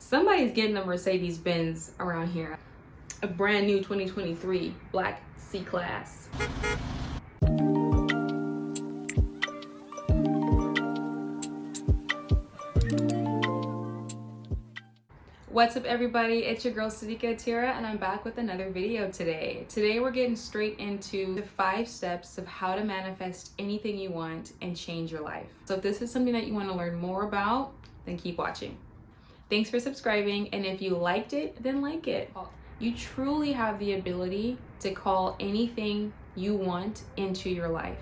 Somebody's getting a Mercedes Benz around here. A brand new 2023 black C-Class. What's up everybody, it's your girl Sadika Tira and I'm back with another video today. Today we're getting straight into the 5 steps of how to manifest anything you want and change your life. So if this is something that you want to learn more about, then keep watching. Thanks for subscribing, and if you liked it, then like it. You truly have the ability to call anything you want into your life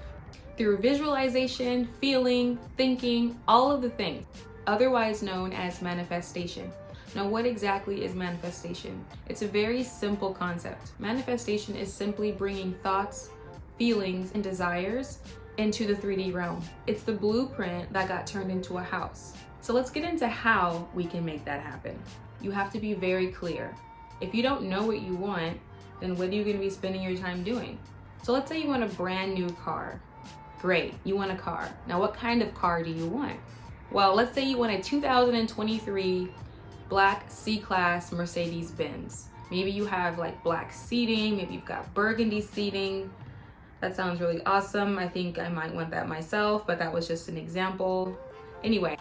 through visualization, feeling, thinking, all of the things, otherwise known as manifestation. Now, what exactly is manifestation? It's a very simple concept. Manifestation is simply bringing thoughts, feelings, and desires into the 3D realm. It's the blueprint that got turned into a house. So let's get into how we can make that happen. You have to be very clear. If you don't know what you want, then what are you going to be spending your time doing? So let's say you want a brand new car. Great, you want a car. Now, what kind of car do you want? Well, let's say you want a 2023 black C-Class Mercedes Benz. Maybe you have like black seating, maybe you've got burgundy seating. That sounds really awesome. I think I might want that myself, but that was just an example. Anyway,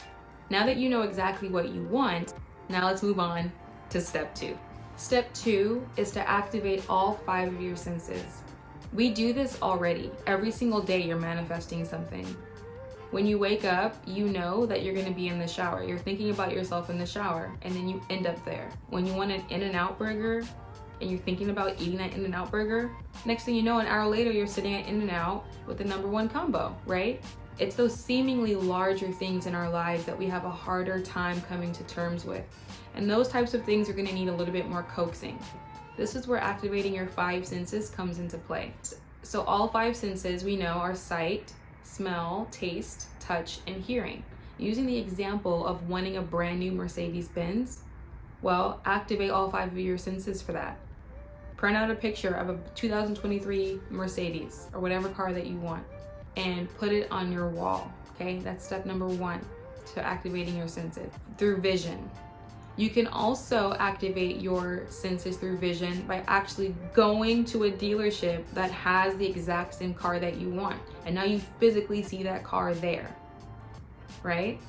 now that you know exactly what you want, now let's move on to step 2. Step 2 is to activate all 5 of your senses. We do this already. Every single day you're manifesting something. When you wake up, you know that you're gonna be in the shower. You're thinking about yourself in the shower, and then you end up there. When you want an In-N-Out burger, and you're thinking about eating that In-N-Out burger, next thing you know, an hour later, you're sitting at In-N-Out with the #1 combo, right? It's those seemingly larger things in our lives that we have a harder time coming to terms with. And those types of things are gonna need a little bit more coaxing. This is where activating your 5 senses comes into play. So all 5 senses we know are sight, smell, taste, touch, and hearing. Using the example of wanting a brand new Mercedes Benz, well, activate all 5 of your senses for that. Print out a picture of a 2023 Mercedes or whatever car that you want and put it on your wall, okay? That's step number 1 to activating your senses through vision. You can also activate your senses through vision by actually going to a dealership that has the exact same car that you want. And now you physically see that car there, right?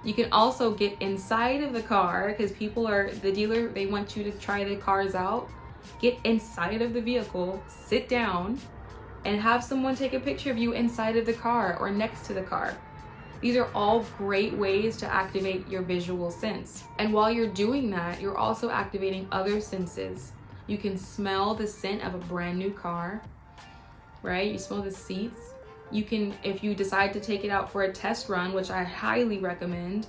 You can also get inside of the car because the dealer, they want you to try the cars out. Get inside of the vehicle, sit down, and have someone take a picture of you inside of the car or next to the car. These are all great ways to activate your visual sense. And while you're doing that, you're also activating other senses. You can smell the scent of a brand new car, right? You smell the seats. You can, if you decide to take it out for a test run, which I highly recommend,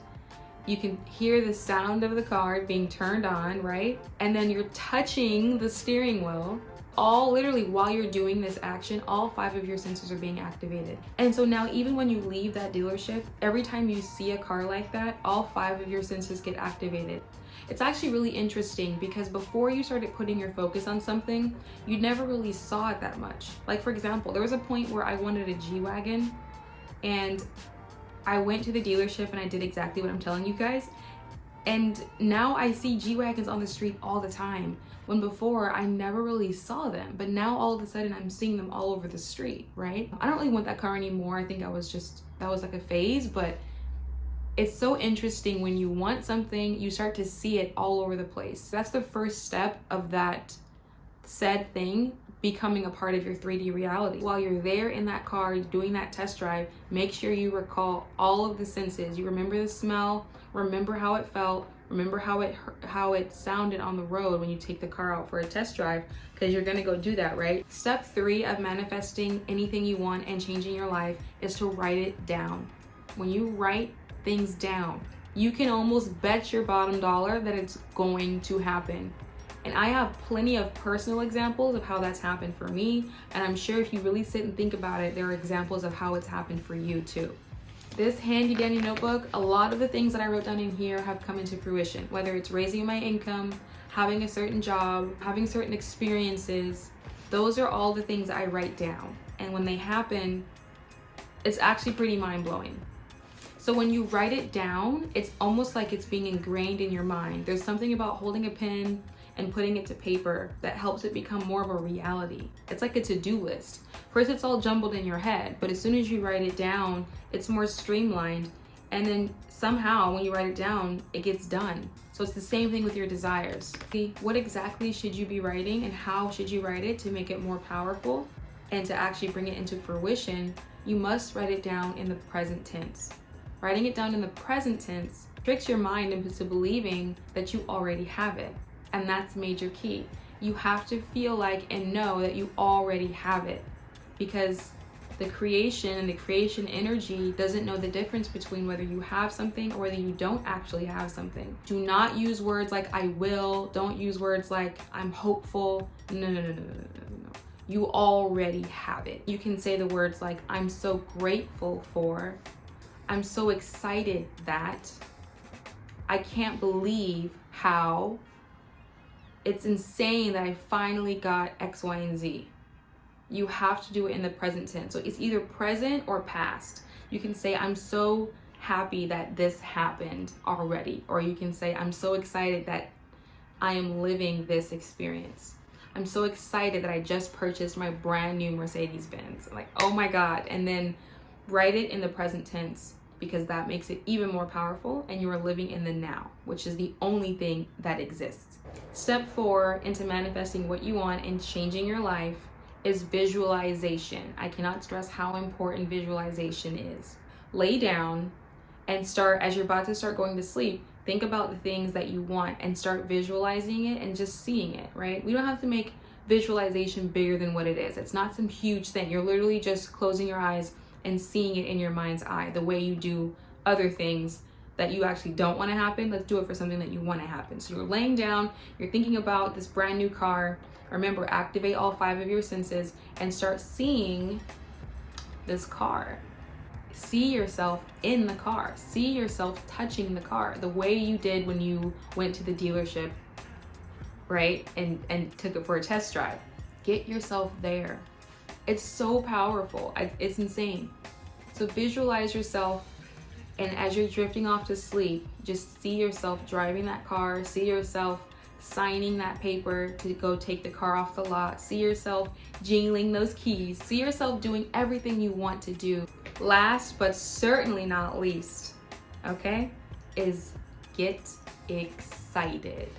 you can hear the sound of the car being turned on, right? And then you're touching the steering wheel. All literally while you're doing this action, all 5 of your senses are being activated. And so now even when you leave that dealership, every time you see a car like that, all 5 of your senses get activated. It's actually really interesting because before you started putting your focus on something, you never really saw it that much. Like for example, there was a point where I wanted a G-Wagon and I went to the dealership and I did exactly what I'm telling you guys. And now I see G-Wagons on the street all the time, when before I never really saw them. But now all of a sudden I'm seeing them all over the street, right? I don't really want that car anymore. I think that was like a phase, but it's so interesting when you want something, you start to see it all over the place. That's the first step of that said thing becoming a part of your 3D reality. While you're there in that car doing that test drive, make sure you recall all of the senses. You remember the smell, remember how it felt, remember how it sounded on the road when you take the car out for a test drive, because you're gonna go do that, right? Step 3 of manifesting anything you want and changing your life is to write it down. When you write things down, you can almost bet your bottom dollar that it's going to happen. And I have plenty of personal examples of how that's happened for me. And I'm sure if you really sit and think about it, there are examples of how it's happened for you too. This handy dandy notebook, a lot of the things that I wrote down in here have come into fruition, whether it's raising my income, having a certain job, having certain experiences. Those are all the things I write down. And when they happen, it's actually pretty mind-blowing. So when you write it down, it's almost like it's being ingrained in your mind. There's something about holding a pen and putting it to paper that helps it become more of a reality. It's like a to-do list. First, it's all jumbled in your head, but as soon as you write it down, it's more streamlined. And then somehow when you write it down, it gets done. So it's the same thing with your desires. See, what exactly should you be writing and how should you write it to make it more powerful and to actually bring it into fruition? You must write it down in the present tense. Writing it down in the present tense tricks your mind into believing that you already have it. And that's major key. You have to feel like and know that you already have it, because the creation and the creation energy doesn't know the difference between whether you have something or whether you don't actually have something. Do not use words like I will. Don't use words like I'm hopeful. No. You already have it. You can say the words like I'm so grateful for, I'm so excited that, I can't believe how, it's insane that I finally got X, Y, and Z. You have to do it in the present tense. So it's either present or past. You can say, I'm so happy that this happened already. Or you can say, I'm so excited that I am living this experience. I'm so excited that I just purchased my brand new Mercedes-Benz. Like, oh my God. And then write it in the present tense, because that makes it even more powerful and you are living in the now, which is the only thing that exists. Step 4 into manifesting what you want and changing your life is visualization. I cannot stress how important visualization is. Lay down and start, as you're about to start going to sleep, think about the things that you want and start visualizing it and just seeing it, right? We don't have to make visualization bigger than what it is. It's not some huge thing. You're literally just closing your eyes and seeing it in your mind's eye, the way you do other things that you actually don't want to happen. Let's do it for something that you want to happen. So you're laying down, you're thinking about this brand new car. Remember, activate all 5 of your senses and start seeing this car. See yourself in the car. See yourself touching the car the way you did when you went to the dealership, right? And took it for a test drive. Get yourself there. It's so powerful. It's insane. So visualize yourself, and as you're drifting off to sleep, just see yourself driving that car. See yourself signing that paper to go take the car off the lot. See yourself jingling those keys. See yourself doing everything you want to do. Last but certainly not least, okay, is get excited.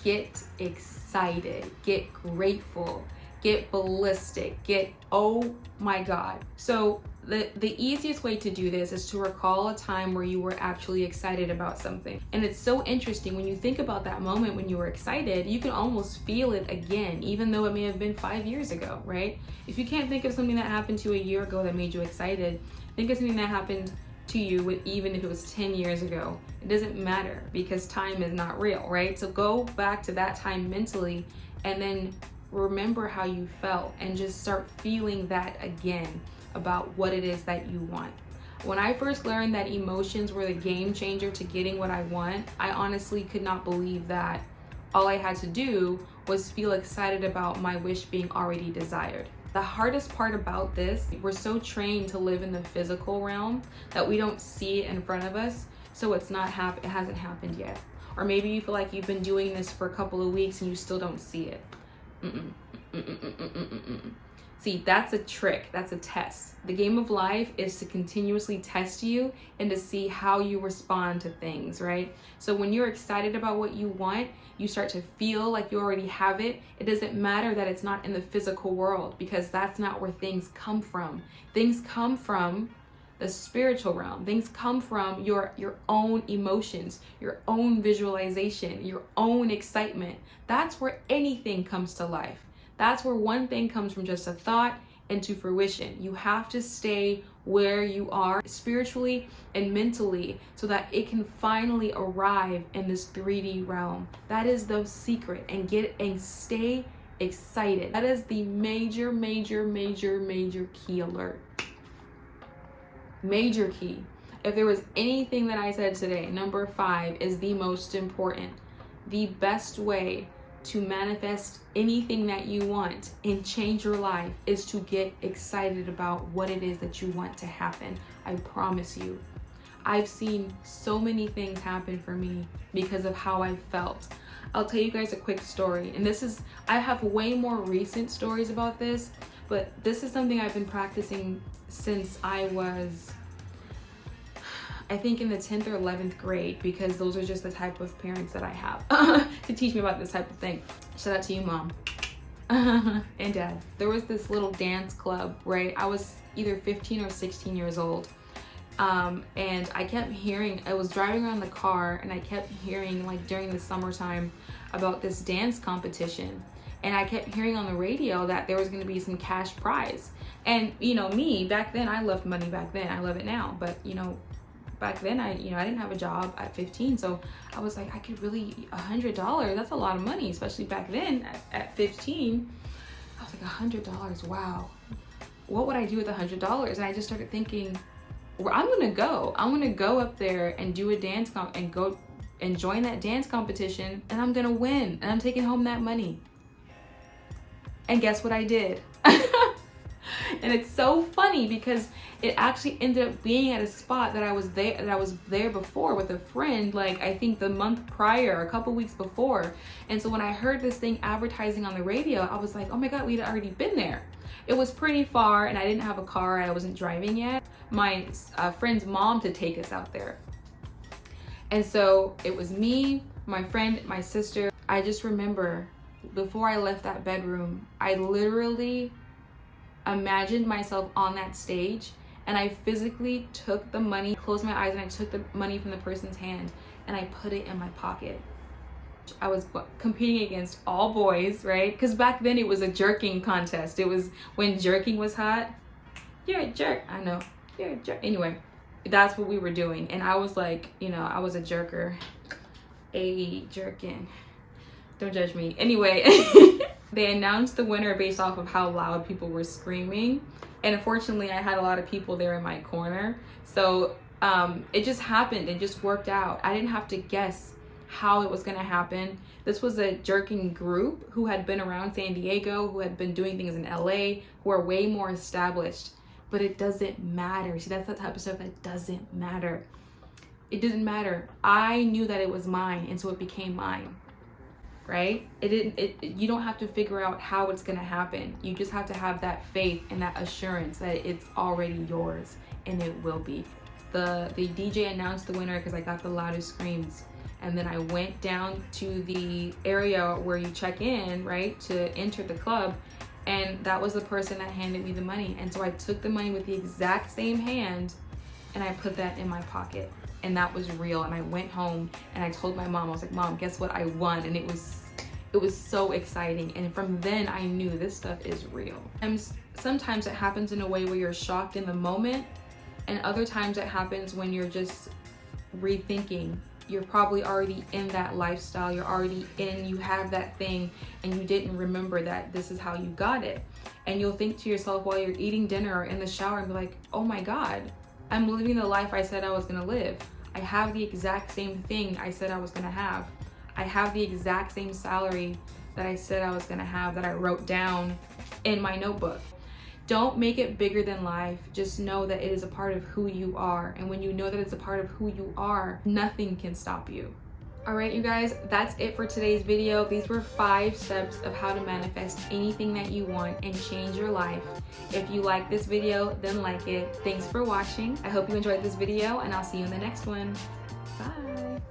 Get excited. Get grateful. Get ballistic. Get, oh my God. So the easiest way to do this is to recall a time where you were actually excited about something. And it's so interesting when you think about that moment when you were excited, you can almost feel it again, even though it may have been 5 years ago, right? If you can't think of something that happened to you a year ago that made you excited, think of something that happened to you even if it was 10 years ago. It doesn't matter, because time is not real, right? So go back to that time mentally and then remember how you felt and just start feeling that again about what it is that you want. When I first learned that emotions were the game changer to getting what I want, I honestly could not believe that all I had to do was feel excited about my wish being already desired. The hardest part about this, we're so trained to live in the physical realm that we don't see it in front of us, so it hasn't happened yet. Or maybe you feel like you've been doing this for a couple of weeks and you still don't see it. See, that's a trick. That's a test. The game of life is to continuously test you and to see how you respond to things, right? So when you're excited about what you want, you start to feel like you already have it. It doesn't matter that it's not in the physical world, because that's not where things come from. Things come from the spiritual realm. Things come from your own emotions, your own visualization, your own excitement. That's where anything comes to life. That's where one thing comes from just a thought into fruition. You have to stay where you are spiritually and mentally so that it can finally arrive in this 3D realm. That is the secret. And stay excited. That is the major key alert. Major key. If there was anything that I said today, number 5 is the most important. The best way to manifest anything that you want and change your life is to get excited about what it is that you want to happen. I promise you. I've seen so many things happen for me because of how I felt. I'll tell you guys a quick story, and I have way more recent stories about this, but this is something I've been practicing since I was, I think, in the 10th or 11th grade, because those are just the type of parents that I have to teach me about this type of thing. Shout out to you, Mom and Dad. There was this little dance club, right? I was either 15 or 16 years old. And I kept hearing, I was driving around the car and I kept hearing, like, during the summertime about this dance competition. And I kept hearing on the radio that there was going to be some cash prize. And, you know, me back then, I loved money back then. I love it now. But, you know, back then I didn't have a job at 15. So I was like, I could really, $100, that's a lot of money, especially back then at 15. I was like, $100, wow. What would I do with $100? And I just started thinking, well, I'm gonna go up there and do a dance and join that dance competition, and I'm gonna win, and I'm taking home that money. And guess what I did? And it's so funny because it actually ended up being at a spot that I was there before with a friend, like I think the month prior, a couple weeks before. And so when I heard this thing advertising on the radio, I was like, oh my God, we'd already been there. It was pretty far and I didn't have a car, I wasn't driving yet. My friend's mom to take us out there. And so it was me, my friend, my sister. I just remember before I left that bedroom, I literally imagined myself on that stage, and I physically took the money, closed my eyes, and I took the money from the person's hand and I put it in my pocket. I was competing against all boys, right? Because back then it was a jerking contest. It was when jerking was hot. You're a jerk. I know. You're a jerk. Anyway, that's what we were doing. And I was like, you know, I was a jerker. A jerkin. Don't judge me. Anyway, they announced the winner based off of how loud people were screaming. And unfortunately, I had a lot of people there in my corner. So it just happened. It just worked out. I didn't have to guess how it was going to happen. This was a jerking group who had been around San Diego, who had been doing things in LA, who are way more established. But it doesn't matter. See, that's the type of stuff that doesn't matter. It didn't matter. I knew that it was mine, and so it became mine. Right? You don't have to figure out how it's going to happen. You just have to have that faith and that assurance that it's already yours, and it will be. The DJ announced the winner because I got the loudest screams. And then I went down to the area where you check in, right, to enter the club. And that was the person that handed me the money. And so I took the money with the exact same hand and I put that in my pocket. And that was real. And I went home and I told my mom, I was like, Mom, guess what? I won. And it was so exciting. And from then I knew this stuff is real. And sometimes it happens in a way where you're shocked in the moment. And other times it happens when you're just rethinking. You're probably already in that lifestyle. You have that thing and you didn't remember that this is how you got it. And you'll think to yourself while you're eating dinner or in the shower and be like, oh my God, I'm living the life I said I was gonna live. I have the exact same thing I said I was gonna have. I have the exact same salary that I said I was gonna have, that I wrote down in my notebook. Don't make it bigger than life. Just know that it is a part of who you are. And when you know that it's a part of who you are, nothing can stop you. All right, you guys, that's it for today's video. These were 5 steps of how to manifest anything that you want and change your life. If you like this video, then like it. Thanks for watching. I hope you enjoyed this video and I'll see you in the next one. Bye.